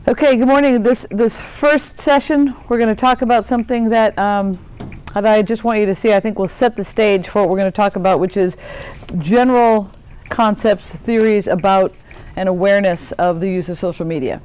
Okay, good morning. This first session, we're going to talk about something that I just want you to see. I think will set the stage for what we're going to talk about, which is general concepts, theories about, and awareness of the use of social media.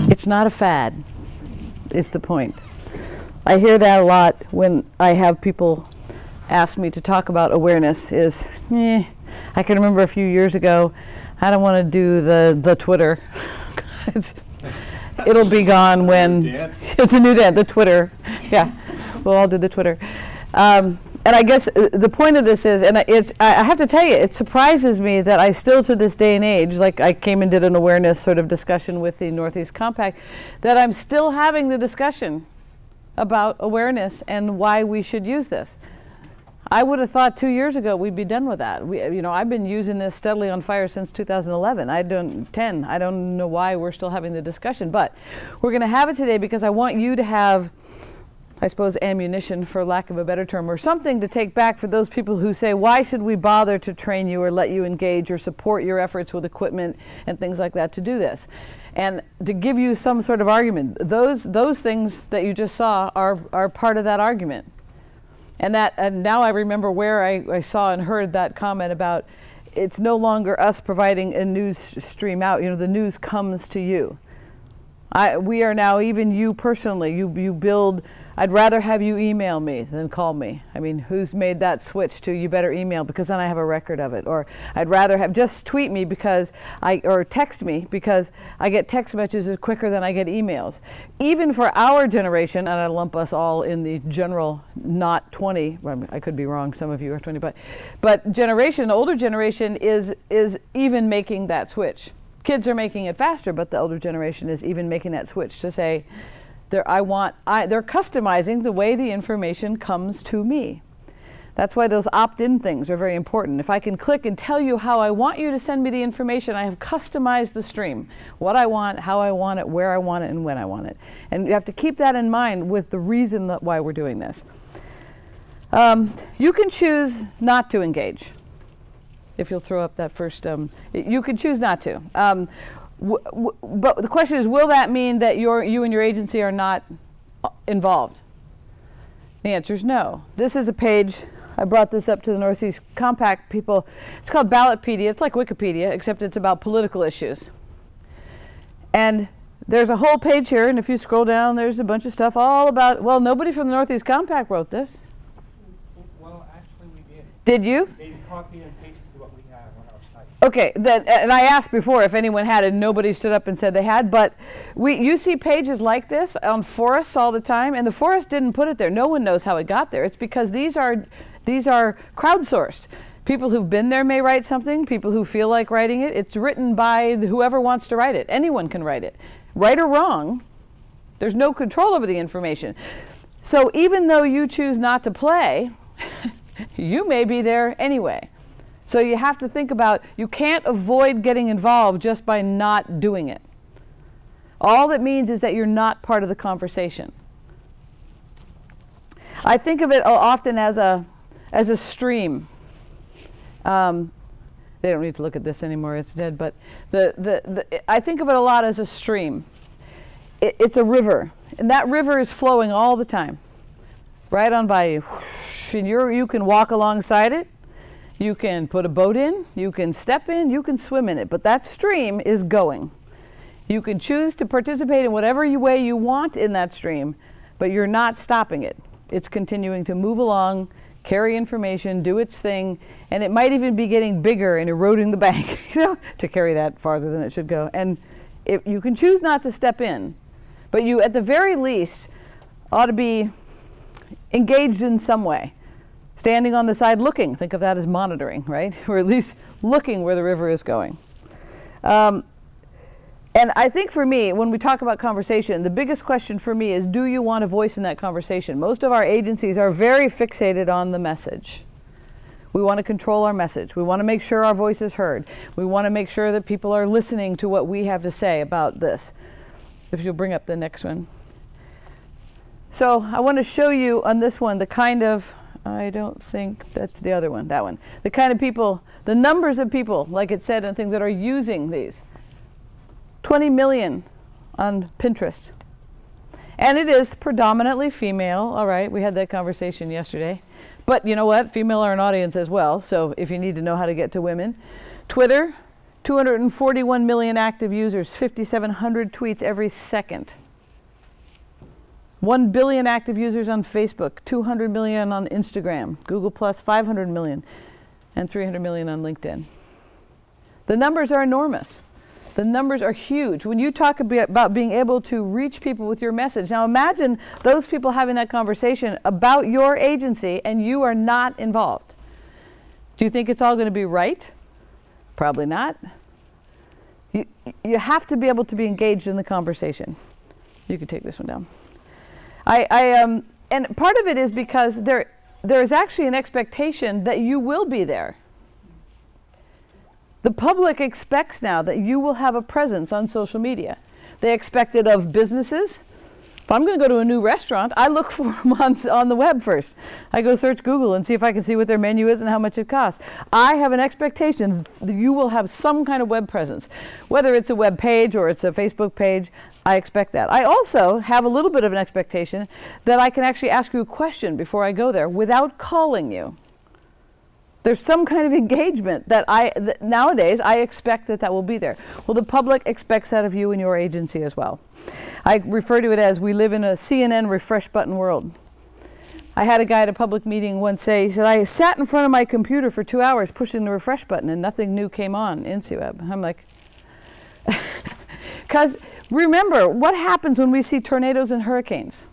It's not a fad, is the point. I hear that a lot when I have people ask me to talk about awareness is, I can remember a few years ago, I don't want to do the Twitter. It'll be gone when, it's a new dance, the Twitter. Yeah, we'll all do the Twitter. And I guess the point of this is, and I have to tell you, it surprises me that I still to this day and age, like I came and did an awareness sort of discussion with the Northeast Compact, that I'm still having the discussion about awareness and why we should use this. I would have thought 2 years ago we'd be done with that. I've been using this steadily on fire since 2011. I don't know why we're still having the discussion, but we're going to have it today because I want you to have, I suppose, ammunition, for lack of a better term, or something to take back for those people who say, why should we bother to train you or let you engage or support your efforts with equipment and things like that to do this? And to give you some sort of argument, those things that you just saw are part of that argument. And now I remember where I saw and heard that comment about it's no longer us providing a news stream out. The news comes to you. We are now, even you personally, you build, I'd rather have you email me than call me. I mean, who's made that switch to you better email because then I have a record of it? Or I'd rather have, just tweet me because or text me because I get text messages quicker than I get emails. Even for our generation, and I lump us all in the general not 20, well, I could be wrong, some of you are 20, but generation, older generation is even making that switch. Kids are making it faster, but the older generation is even making that switch to say, they're customizing the way the information comes to me. That's why those opt-in things are very important. If I can click and tell you how I want you to send me the information, I have customized the stream. What I want, how I want it, where I want it, and when I want it. And you have to keep that in mind with the reason why we're doing this. You can choose not to engage. If you'll throw up that first, you can choose not to. But the question is, will that mean that you and your agency are not involved? The answer is no. This is a page, I brought this up to the Northeast Compact people. It's called Ballotpedia. It's like Wikipedia, except it's about political issues. And there's a whole page here, and if you scroll down, there's a bunch of stuff all about, well, nobody from the Northeast Compact wrote this. Well, actually we did. Did you? They copied and pasted what we have on our site. Okay, and I asked before if anyone had it, and nobody stood up and said they had, but you see pages like this on forests all the time, and the forest didn't put it there. No one knows how it got there. It's because these are crowdsourced. People who've been there may write something, people who feel like writing it. It's written by whoever wants to write it. Anyone can write it. Right or wrong, there's no control over the information. So even though you choose not to play, you may be there anyway. So you have to think about, you can't avoid getting involved just by not doing it. All that means is that you're not part of the conversation. I think of it often as a stream. They don't need to look at this anymore, it's dead, but I think of it a lot as a stream. It's a river, and that river is flowing all the time, right on by you. And you can walk alongside it, you can put a boat in, you can step in, you can swim in it, but that stream is going. You can choose to participate in whatever way you want in that stream, but you're not stopping it. It's continuing to move along, carry information, do its thing, and it might even be getting bigger and eroding the bank, to carry that farther than it should go. And you can choose not to step in, but you, at the very least, ought to be engaged in some way. Standing on the side looking, think of that as monitoring, right? Or at least looking where the river is going. And I think for me, when we talk about conversation, the biggest question for me is, do you want a voice in that conversation? Most of our agencies are very fixated on the message. We want to control our message. We want to make sure our voice is heard. We want to make sure that people are listening to what we have to say about this. If you'll bring up the next one. So I want to show you on this one the kind of, I don't think that's the other one, that one. The kind of people, the numbers of people, like it said, and things that are using these. 20 million on Pinterest. And it is predominantly female. All right, we had that conversation yesterday. But you know what? Female are an audience as well, so if you need to know how to get to women. Twitter, 241 million active users, 5,700 tweets every second. 1 billion active users on Facebook, 200 million on Instagram, Google+, 500 million, and 300 million on LinkedIn. The numbers are enormous. The numbers are huge. When you talk about being able to reach people with your message, now imagine those people having that conversation about your agency and you are not involved. Do you think it's all going to be right? Probably not. You have to be able to be engaged in the conversation. You can take this one down. And part of it is because there is actually an expectation that you will be there. The public expects now that you will have a presence on social media. They expect it of businesses. If I'm going to go to a new restaurant, I look for them on the web first. I go search Google and see if I can see what their menu is and how much it costs. I have an expectation that you will have some kind of web presence. Whether it's a web page or it's a Facebook page, I expect that. I also have a little bit of an expectation that I can actually ask you a question before I go there without calling you. There's some kind of engagement that nowadays I expect that will be there. Well, the public expects that of you and your agency as well. I refer to it as we live in a CNN refresh button world. I had a guy at a public meeting once say, he said, I sat in front of my computer for 2 hours pushing the refresh button and nothing new came on InciWeb. I'm like, because remember, what happens when we see tornadoes and hurricanes?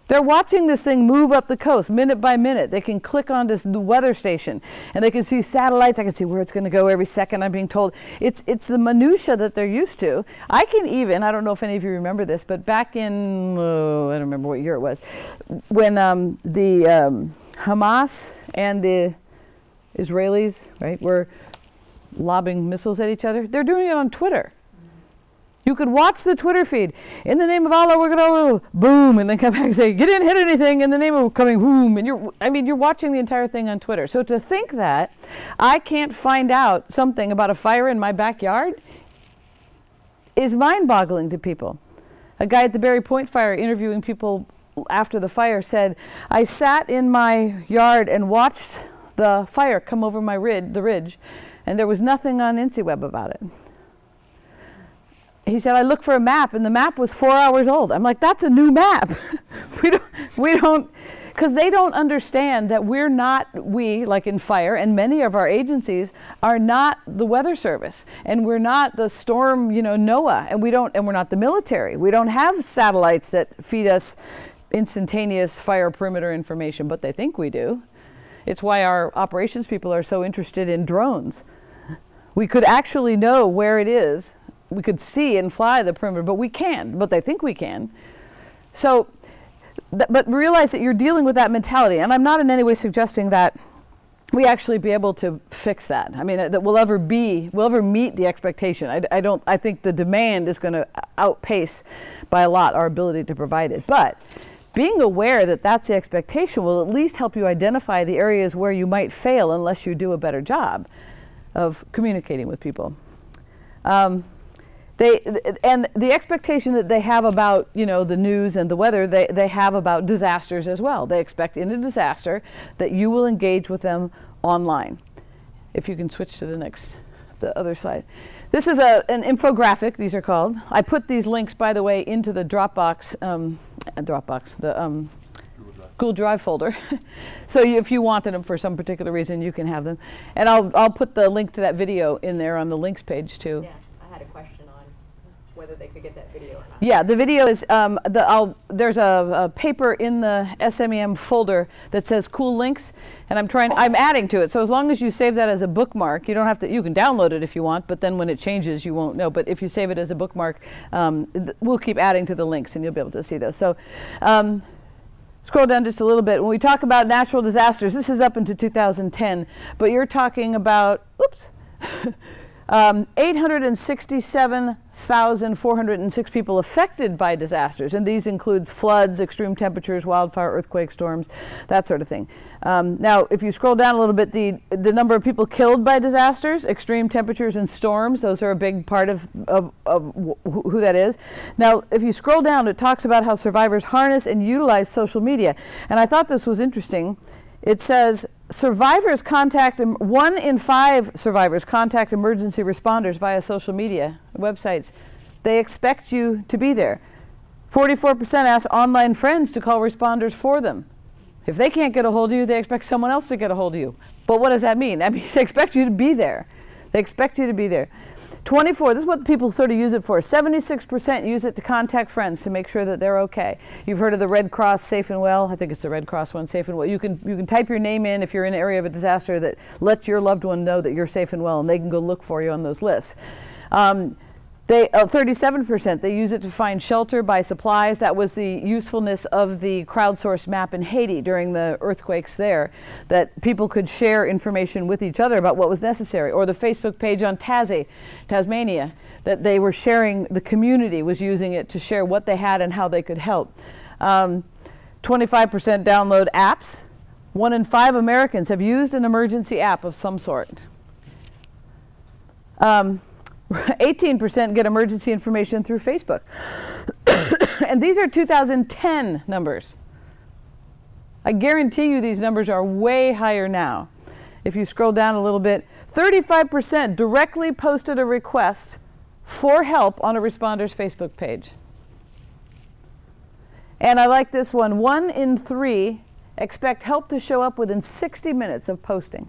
They're watching this thing move up the coast minute by minute. They can click on this the weather station and they can see satellites. I can see where it's going to go every second. I'm being told it's the minutia that they're used to. I can even, I don't know if any of you remember this, but back in, I don't remember what year it was, when the Hamas and the Israelis, right, were lobbing missiles at each other. They're doing it on Twitter. You could watch the Twitter feed. In the name of Allah, we're going to boom, and then come back and say, you didn't hit anything in the name of coming boom. And you're watching the entire thing on Twitter. So to think that I can't find out something about a fire in my backyard is mind-boggling to people. A guy at the Berry Point fire interviewing people after the fire said, I sat in my yard and watched the fire come over the ridge, and there was nothing on InciWeb about it. He said, I looked for a map, and the map was 4 hours old. I'm like, that's a new map. we don't, because they don't understand that we, like in fire, and many of our agencies are not the Weather Service, and we're not the storm, NOAA, and we're not the military. We don't have satellites that feed us instantaneous fire perimeter information, but they think we do. It's why our operations people are so interested in drones. We could actually know where it is. We could see and fly the perimeter, but we can't, but they think we can. So, but realize that you're dealing with that mentality, and I'm not in any way suggesting that we actually be able to fix that. I mean, that we'll ever meet the expectation. I think the demand is going to outpace by a lot our ability to provide it. But being aware that that's the expectation will at least help you identify the areas where you might fail unless you do a better job of communicating with people. And the expectation that they have about, the news and the weather, they have about disasters as well. They expect in a disaster that you will engage with them online. If you can switch to the other slide. This is an infographic, these are called. I put these links, by the way, into the Dropbox, the Google Drive folder. So if you wanted them for some particular reason, you can have them. And I'll put the link to that video in there on the links page too. Yeah, I had a question on whether they could get that video or not. Yeah, the video is, there's a paper in the SMEM folder that says cool links, and I'm adding to it. So as long as you save that as a bookmark, you don't have to, you can download it if you want, but then when it changes, you won't know. But if you save it as a bookmark, we'll keep adding to the links and you'll be able to see those. So scroll down just a little bit. When we talk about natural disasters, this is up into 2010, but you're talking about, 867,406 people affected by disasters, and these includes floods, extreme temperatures, wildfire, earthquake, storms, that sort of thing. Now, if you scroll down a little bit, the number of people killed by disasters, extreme temperatures and storms, those are a big part of who that is. Now, if you scroll down, it talks about how survivors harness and utilize social media, and I thought this was interesting. It says, 1 in 5 survivors contact emergency responders via social media websites. They expect you to be there. 44% ask online friends to call responders for them. If they can't get a hold of you, they expect someone else to get a hold of you. But what does that mean? That means they expect you to be there. They expect you to be there. 24, this is what people sort of use it for. 76% use it to contact friends to make sure that they're okay. You've heard of the Red Cross Safe and Well. I think it's the Red Cross one, Safe and Well. You can type your name in if you're in an area of a disaster that lets your loved one know that you're safe and well, and they can go look for you on those lists. 37%, they use it to find shelter, buy supplies. That was the usefulness of the crowdsourced map in Haiti during the earthquakes there, that people could share information with each other about what was necessary. Or the Facebook page on Tasmania, that they were sharing, the community was using it to share what they had and how they could help. 25% download apps. 1 in 5 Americans have used an emergency app of some sort. 18% get emergency information through Facebook. And these are 2010 numbers. I guarantee you these numbers are way higher now. If you scroll down a little bit, 35% directly posted a request for help on a responder's Facebook page. And I like this one. 1 in 3 expect help to show up within 60 minutes of posting.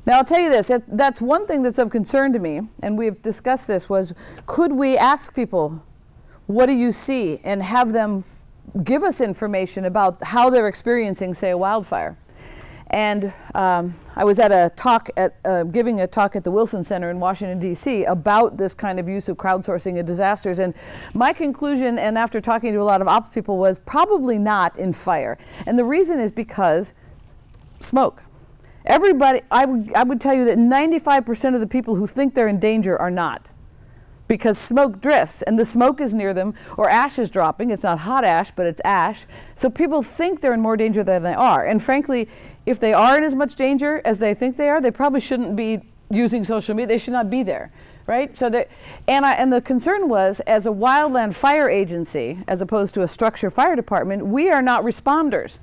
Now, I'll tell you this, that's one thing that's of concern to me, and we've discussed this, was could we ask people, what do you see, and have them give us information about how they're experiencing, say, a wildfire. And I was at a talk, giving a talk at the Wilson Center in Washington, D.C. about this kind of use of crowdsourcing of disasters. And my conclusion, and after talking to a lot of ops people, was probably not in fire. And the reason is because smoke. Everybody, I would tell you that 95% of the people who think they're in danger are not, because smoke drifts and the smoke is near them, or ash is dropping. It's not hot ash, but it's ash. So people think they're in more danger than they are. And frankly, if they are in as much danger as they think they are, they probably shouldn't be using social media. They should not be there, right? So that, and the concern was, as a wildland fire agency, as opposed to a structure fire department, we are not responders.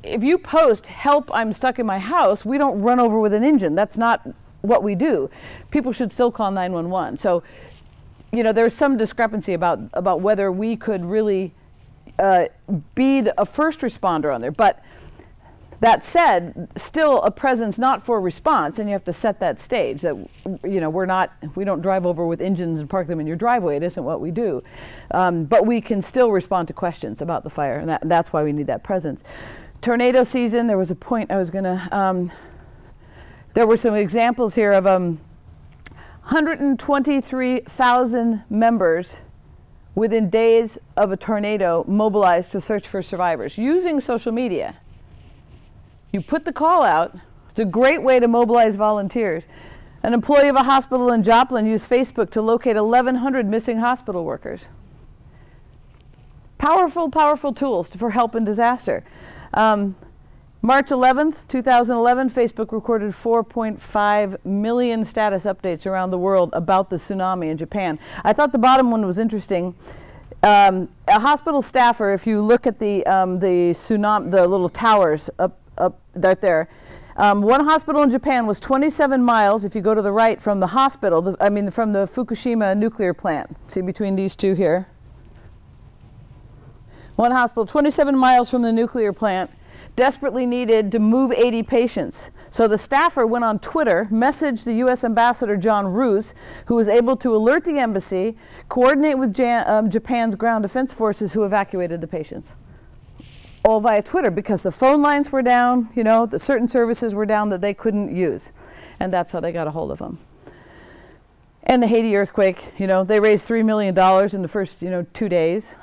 If you post, help, I'm stuck in my house, we don't run over with an engine. That's not what we do. People should still call 911. So, you know, there's some discrepancy about whether we could really be a first responder on there. But that said, still a presence not for response, and you have to set that stage that, you know, we don't drive over with engines and park them in your driveway. It isn't what we do. But we can still respond to questions about the fire, and that's why we need that presence. Tornado season, there was a point I was going to, there were some examples here of 123,000 members within days of a tornado mobilized to search for survivors using social media. You put the call out. It's a great way to mobilize volunteers. An employee of a hospital in Joplin used Facebook to locate 1,100 missing hospital workers. Powerful, powerful tools for help in disaster. March 11th, 2011, Facebook recorded 4.5 million status updates around the world about the tsunami in Japan. I thought the bottom one was interesting. A hospital staffer, if you look at the tsunami, the little towers up right there, one hospital in Japan was 27 miles, if you go to the right, from the hospital, from the Fukushima nuclear plant. See between these two here? One hospital, 27 miles from the nuclear plant, desperately needed to move 80 patients. So the staffer went on Twitter, messaged the U.S. Ambassador John Roos, who was able to alert the embassy, coordinate with Japan's ground defense forces, who evacuated the patients. All via Twitter, because the phone lines were down, you know, the certain services were down that they couldn't use. And that's how they got a hold of them. And the Haiti earthquake, you know, they raised $3 million in the first, 2 days.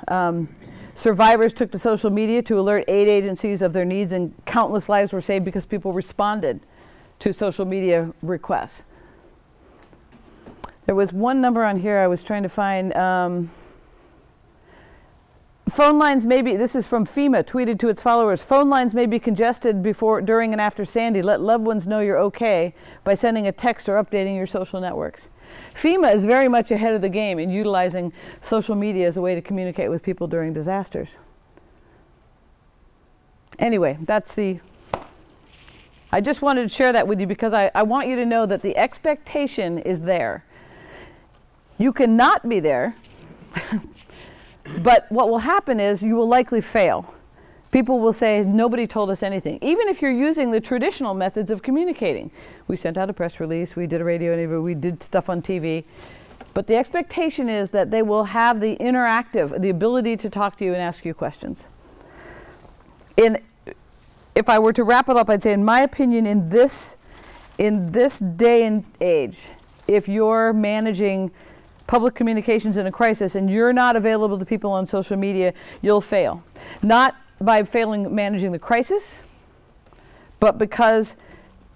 Survivors took to social media to alert aid agencies of their needs, and countless lives were saved because people responded to social media requests. There was one number on here I was trying to find. Phone lines may be, this is from FEMA, tweeted to its followers, phone lines may be congested before, during, and after Sandy. Let loved ones know you're okay by sending a text or updating your social networks. FEMA is very much ahead of the game in utilizing social media as a way to communicate with people during disasters. Anyway, I just wanted to share that with you because I want you to know that the expectation is there. You cannot be there, but what will happen is you will likely fail. People will say, nobody told us anything. Even if you're using the traditional methods of communicating. We sent out a press release, we did a radio interview, we did stuff on TV. But the expectation is that they will have the interactive, the ability to talk to you and ask you questions. If I were to wrap it up, I'd say, in my opinion, in this day and age, if you're managing public communications in a crisis and you're not available to people on social media, you'll fail. Not by failing managing the crisis, but because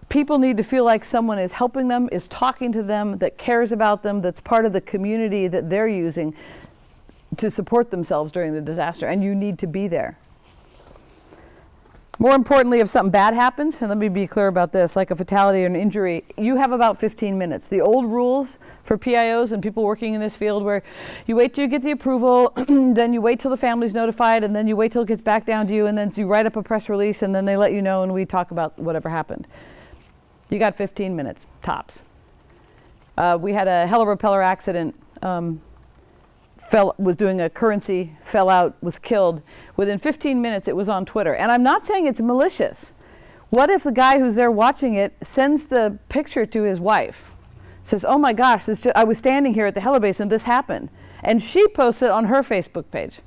people need to feel like someone is helping them, is talking to them, that cares about them, that's part of the community that they're using to support themselves during the disaster, and you need to be there. More importantly, if something bad happens, and let me be clear about this, like a fatality or an injury, you have about 15 minutes. The old rules for PIOs and people working in this field where you wait till you get the approval, then you wait till the family's notified, and then you wait till it gets back down to you, and then you write up a press release, and then they let you know, and we talk about whatever happened. You got 15 minutes, tops. We had a helirepeller accident. Was doing a currency, fell out, was killed. Within 15 minutes, it was on Twitter. And I'm not saying it's malicious. What if the guy who's there watching it sends the picture to his wife? Says, oh my gosh, I was standing here at the helibase and this happened. And she posts it on her Facebook page.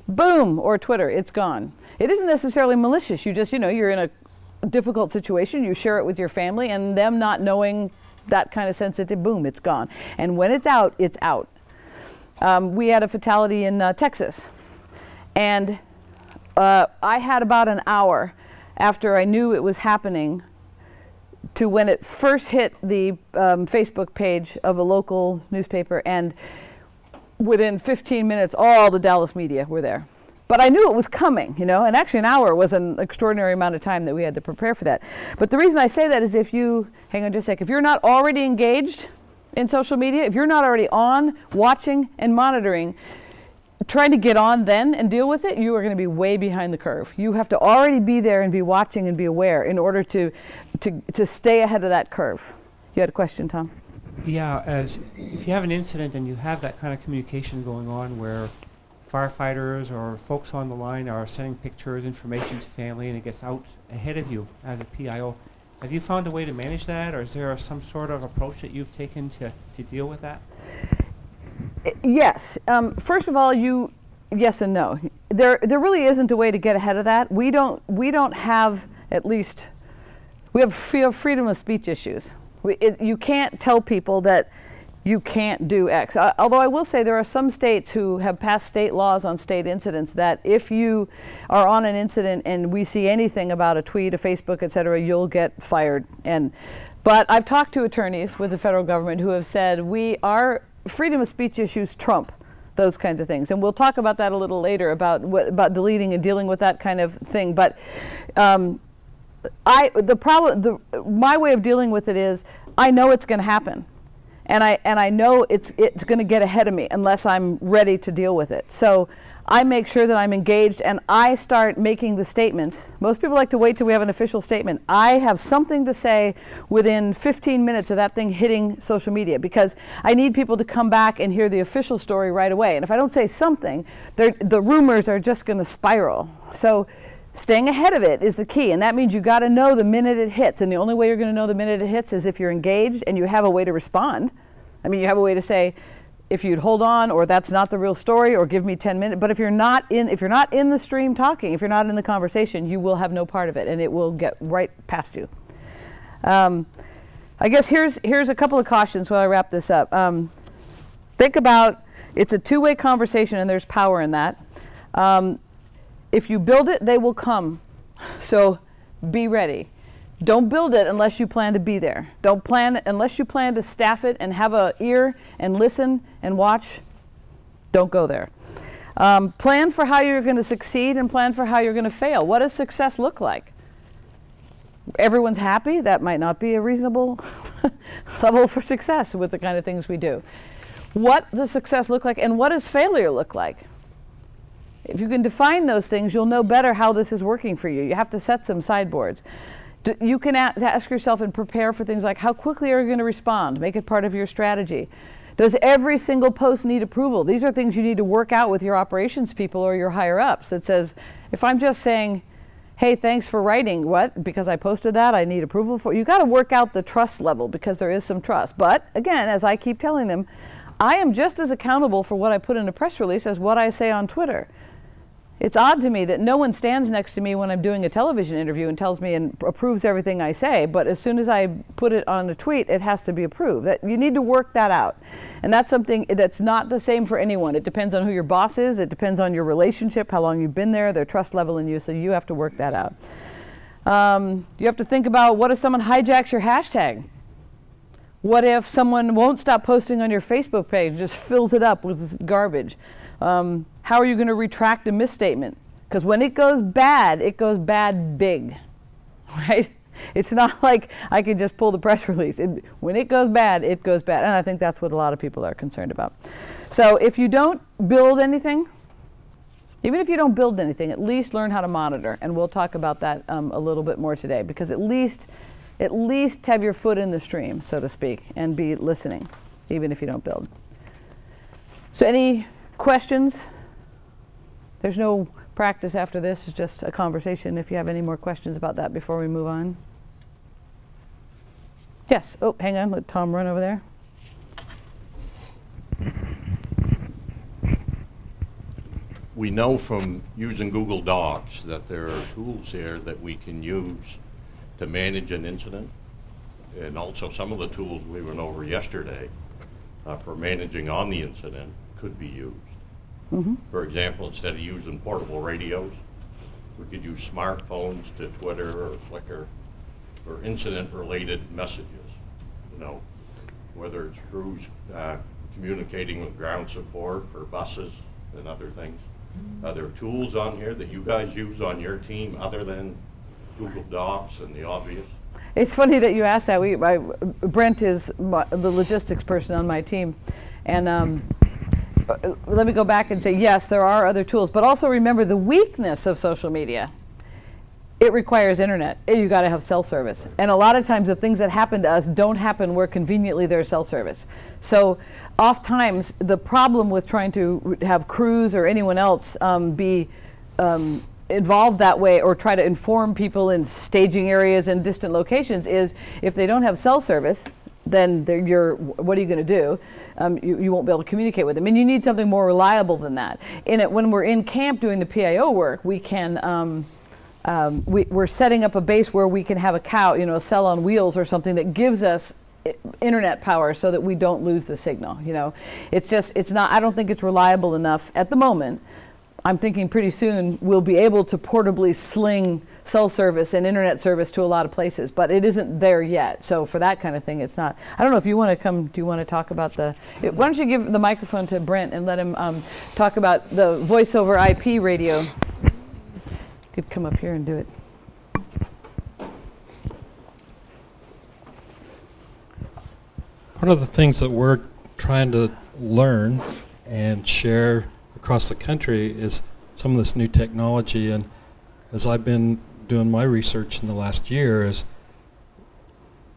Boom, or Twitter, it's gone. It isn't necessarily malicious. You just, you're in a difficult situation, you share it with your family, and them not knowing that kind of sensitive, boom, it's gone. And when it's out, it's out. We had a fatality in Texas, and I had about an hour after I knew it was happening to when it first hit the Facebook page of a local newspaper, and within 15 minutes all the Dallas media were there. But I knew it was coming, and actually an hour was an extraordinary amount of time that we had to prepare for that. But the reason I say that is if you're not already engaged in social media, if you're not already on, watching, and monitoring, trying to get on then and deal with it, you are going to be way behind the curve. You have to already be there and be watching and be aware in order to stay ahead of that curve. You had a question, Tom? Yeah, if you have an incident and you have that kind of communication going on where firefighters or folks on the line are sending pictures, information to family, and it gets out ahead of you as a PIO, have you found a way to manage that, or is there some sort of approach that you've taken to deal with that? Yes. First of all, yes and no. There really isn't a way to get ahead of that. We don't have, at least, we have freedom of speech issues. You can't tell people that you can't do X. Although I will say there are some states who have passed state laws on state incidents that if you are on an incident and we see anything about a tweet, a Facebook, et cetera, you'll get fired. But I've talked to attorneys with the federal government who have said our freedom of speech issues trump those kinds of things. And we'll talk about that a little later about deleting and dealing with that kind of thing. But my way of dealing with it is I know it's going to happen. And I know it's going to get ahead of me unless I'm ready to deal with it. So I make sure that I'm engaged and I start making the statements. Most people like to wait till we have an official statement. I have something to say within 15 minutes of that thing hitting social media because I need people to come back and hear the official story right away. And if I don't say something, the rumors are just going to spiral. So staying ahead of it is the key, and that means you got to know the minute it hits, and the only way you're going to know the minute it hits is if you're engaged and you have a way to respond. I mean, you have a way to say, if you'd hold on, or that's not the real story, or give me 10 minutes. But if you're not in the stream talking, if you're not in the conversation, you will have no part of it, and it will get right past you. I guess here's a couple of cautions while I wrap this up. Think about it's a two-way conversation, and there's power in that. If you build it, they will come. So be ready. Don't build it unless you plan to be there. Don't plan unless you plan to staff it and have an ear and listen and watch. Don't go there. Plan for how you're going to succeed and plan for how you're going to fail. What does success look like? Everyone's happy? That might not be a reasonable level for success with the kind of things we do. What does success look like, and what does failure look like? If you can define those things, you'll know better how this is working for you. You have to set some sideboards. You can ask yourself and prepare for things like how quickly are you going to respond? Make it part of your strategy. Does every single post need approval? These are things you need to work out with your operations people or your higher ups. That says, if I'm just saying, hey, thanks for writing, what? Because I posted that, I need approval for. You got to work out the trust level because there is some trust. But again, as I keep telling them, I am just as accountable for what I put in a press release as what I say on Twitter. It's odd to me that no one stands next to me when I'm doing a television interview and tells me and approves everything I say, but as soon as I put it on a tweet, it has to be approved. You need to work that out. And that's something that's not the same for anyone. It depends on who your boss is, it depends on your relationship, how long you've been there, their trust level in you, so you have to work that out. You have to think about, what if someone hijacks your hashtag? What if someone won't stop posting on your Facebook page, just fills it up with garbage? How are you going to retract a misstatement? Because when it goes bad big, right? It's not like I can just pull the press release. When it goes bad, it goes bad. And I think that's what a lot of people are concerned about. So if you don't build anything, even if you don't build anything, at least learn how to monitor. And we'll talk about that a little bit more today, because at least have your foot in the stream, so to speak, and be listening, even if you don't build. So any questions? There's no practice after this. It's just a conversation. If you have any more questions about that before we move on. Yes. Oh, hang on. Let Tom run over there. We know from using Google Docs that there are tools here that we can use to manage an incident. And also some of the tools we went over yesterday for managing on the incident could be used. Mm-hmm. For example, instead of using portable radios, we could use smartphones to Twitter or Flickr for incident-related messages. You know, whether it's crews communicating with ground support for buses and other things. Are there tools on here that you guys use on your team other than Google Docs and the obvious? It's funny that you asked that. Brent is the logistics person on my team, and let me go back and say, yes, there are other tools, but also remember the weakness of social media. It requires internet. You got to have cell service. And a lot of times the things that happen to us don't happen where conveniently there's cell service. So oftentimes the problem with trying to have crews or anyone else be involved that way or try to inform people in staging areas and distant locations is, if they don't have cell service, then what are you going to do? You won't be able to communicate with them. And you need something more reliable than that. When we're in camp doing the PIO work, we can, we're setting up a base where we can have a cell on wheels or something that gives us internet power so that we don't lose the signal. I don't think it's reliable enough at the moment. I'm thinking pretty soon we'll be able to portably sling cell service and internet service to a lot of places, but it isn't there yet. So for that kind of thing, it's not. I don't know if you want to come. Do you want to talk about why don't you give the microphone to Brent and let him talk about the voice over IP radio? You could come up here and do it. One of the things that we're trying to learn and share across the country is some of this new technology, and as I've been doing my research in the last year, is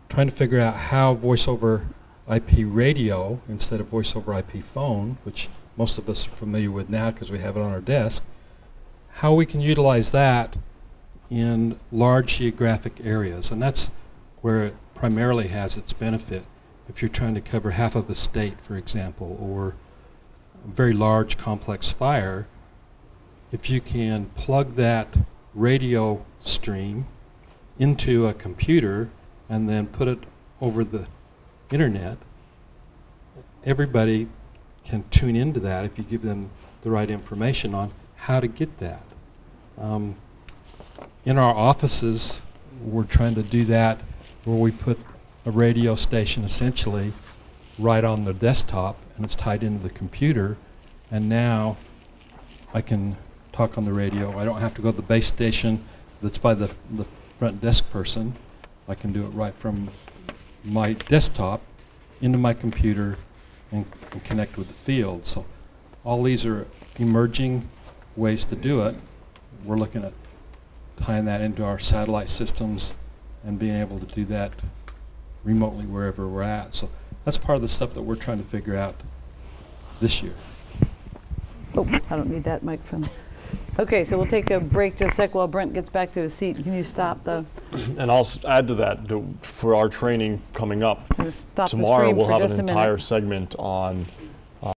trying to figure out how voice over IP radio instead of voice over IP phone, which most of us are familiar with now because we have it on our desk, how we can utilize that in large geographic areas. And that's where it primarily has its benefit. If you're trying to cover half of the state, for example, or a very large complex fire, if you can plug that radio stream into a computer and then put it over the internet, everybody can tune into that if you give them the right information on how to get that. In our offices, we're trying to do that where we put a radio station essentially right on the desktop, and it's tied into the computer, and now I can talk on the radio. I don't have to go to the base station that's by the front desk person. I can do it right from my desktop into my computer and connect with the field. So all these are emerging ways to do it. We're looking at tying that into our satellite systems and being able to do that remotely wherever we're at. So that's part of the stuff that we're trying to figure out this year. Oh, I don't need that microphone. Okay, so we'll take a break just a sec while Brent gets back to his seat. Can you stop the, And I'll add to that, for our training coming up, stop the tomorrow stream we'll for have just an a minute? entire segment on